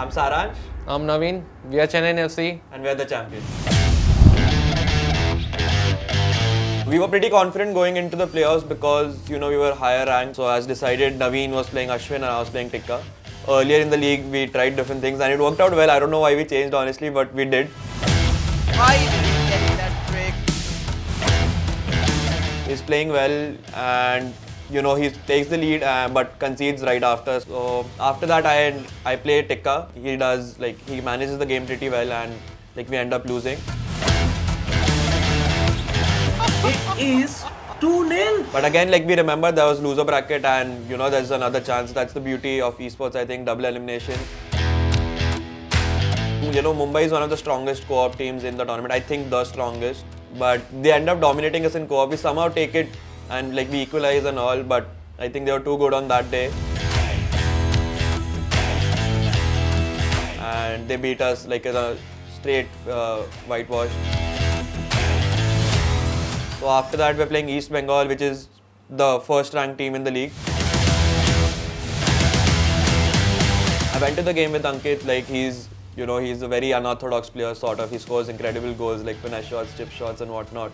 I'm Saransh. I'm Navin. We are Chennaiyin FC. And we are the champions. We were pretty confident going into the playoffs because, we were higher ranked. So as decided, Navin was playing Ashwin and I was playing Tikka. Earlier in the league, we tried different things and it worked out well. I don't know why we changed, honestly, but we did. Why did he get that break? He's playing well and, he takes the lead but concedes right after. So after that, I play Tikka. He does, he manages the game pretty well and, we end up losing. It is 2-0. But again, we remember there was loser bracket and, there's another chance. That's the beauty of esports, I think, double elimination. Mumbai is one of the strongest co-op teams in the tournament. I think the strongest. But they end up dominating us in co-op. We somehow take it and we equalize and all. But I think they were too good on that day. And they beat us in a straight whitewash. So after that, we're playing East Bengal, which is the first ranked team in the league. I went to the game with Ankit, he's a very unorthodox player, sort of. He scores incredible goals, finesse shots, chip shots and whatnot.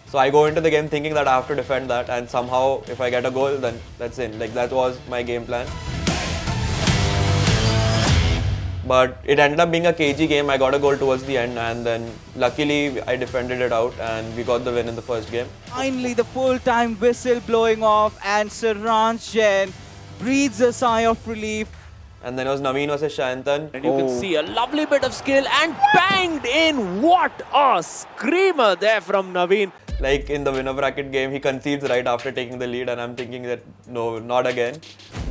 So I go into the game thinking that I have to defend that, and somehow if I get a goal, then that's in. That was my game plan. But it ended up being a cagey game. I got a goal towards the end and then luckily I defended it out and we got the win in the first game. Finally, the full-time whistle blowing off and Saransh Jain breathes a sigh of relief. And then it was Navin versus Shayantan. And you can see a lovely bit of skill and banged in. What a screamer there from Navin. In the winner bracket game, he concedes right after taking the lead and I'm thinking that no, not again.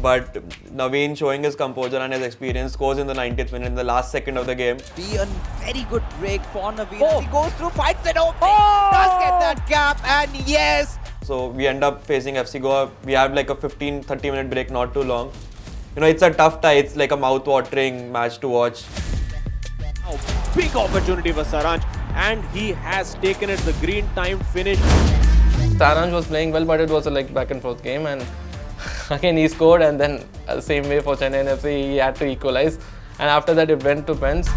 But Navin, showing his composure and his experience, scores in the 90th minute, in the last second of the game. Be a very good break for Navin. As he goes through, fights it open, does get that gap, and yes! So we end up facing FC Goa. We have a 15-30 minute break, not too long. It's a tough tie. It's a mouth-watering match to watch. Oh, big opportunity for Saransh, and he has taken it. The green time finish. Saransh was playing well, but it was a back and forth game, and again he scored, and then same way for Chennaiyin FC, he had to equalize, and after that it went to pens.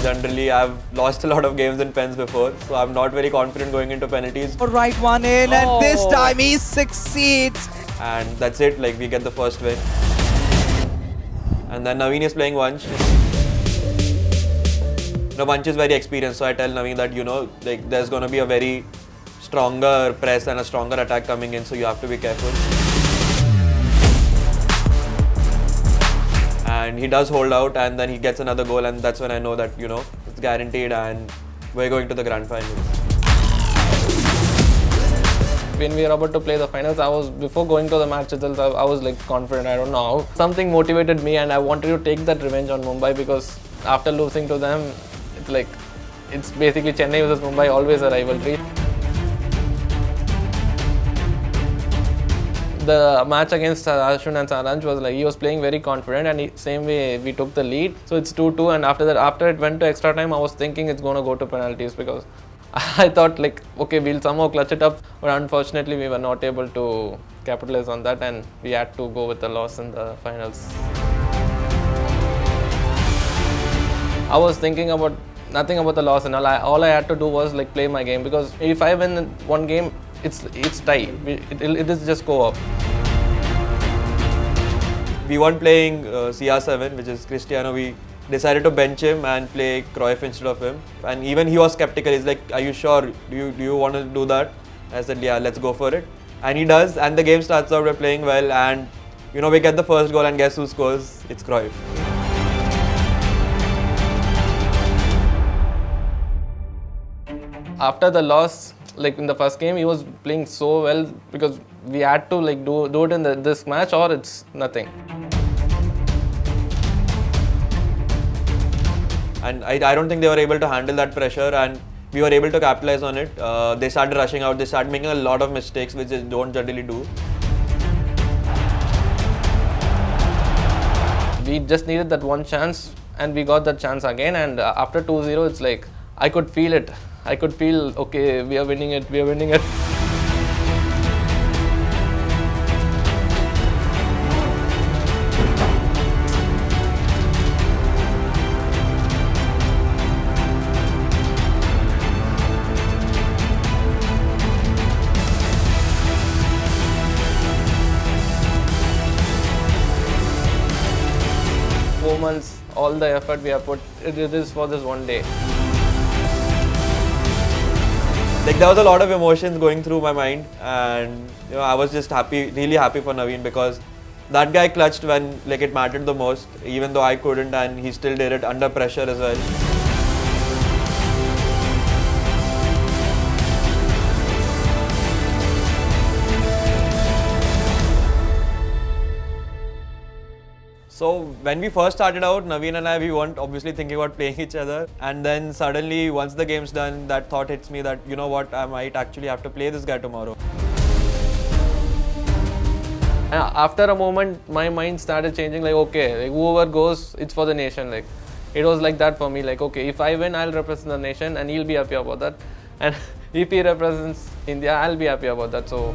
Generally, I've lost a lot of games in pens before, so I'm not very confident going into penalties. Right one in, and this time he succeeds. And that's it, we get the first win. And then Navin is playing Vansh. Vansh is very experienced, so I tell Navin that, there's going to be a very stronger press and a stronger attack coming in, so you have to be careful. And he does hold out and then he gets another goal and that's when I know that, it's guaranteed and we're going to the grand finals. When we were about to play the finals, before going to the match itself, I was confident, I don't know how. Something motivated me and I wanted to take that revenge on Mumbai because after losing to them, it's basically Chennai versus Mumbai, always a rivalry. The match against Ashwin and Saransh was he was playing very confident and same way we took the lead. So it's 2-2 and after it went to extra time, I was thinking it's going to go to penalties because I thought okay, we'll somehow clutch it up, but unfortunately we were not able to capitalize on that and we had to go with the loss in the finals. I was thinking about nothing about the loss and all I had to do was play my game because if I win one game, it's tie. It is just co-op. We weren't playing CR7, which is Cristiano. We decided to bench him and play Cruyff instead of him. And even he was skeptical. He's like, "Are you sure? Do you want to do that?" I said, "Yeah, let's go for it." And he does. And the game starts out. We're playing well, and we get the first goal. And guess who scores? It's Cruyff. After the loss, in the first game, he was playing so well because we had to do it in this match or it's nothing. And I don't think they were able to handle that pressure and we were able to capitalize on it. They started rushing out, they started making a lot of mistakes which they don't generally do. We just needed that one chance and we got that chance again, and after 2-0 it's I could feel it. I could feel, okay, we are winning it. months, all the effort we have put, it is for this one day. Like there was a lot of emotions going through my mind, and I was just happy, really happy for Navin, because that guy clutched when like it mattered the most, even though I couldn't, and he still did it under pressure as well. So when we first started out, Navin and I, we weren't obviously thinking about playing each other. And then suddenly, once the game's done, that thought hits me that, you know what, I might actually have to play this guy tomorrow. After a moment, my mind started changing, like, okay, like whoever goes, it's for the nation. Like, it was like that for me, like, okay, if I win, I'll represent the nation and he'll be happy about that. And if he represents India, I'll be happy about that. So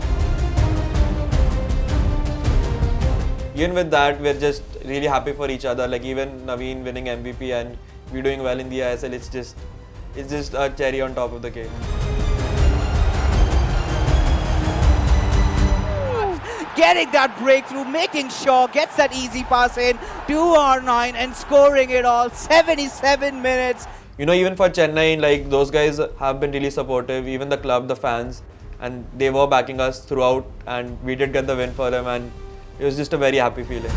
even with that, we're just really happy for each other. Like even Navin winning MVP and we doing well in the eISL, it's just a cherry on top of the cake. Getting that breakthrough, making sure, gets that easy pass in, 2R9 and scoring it all, 77 minutes. Even for Chennai, like those guys have been really supportive, even the club, the fans, and they were backing us throughout, and we did get the win for them, and it was just a very happy feeling.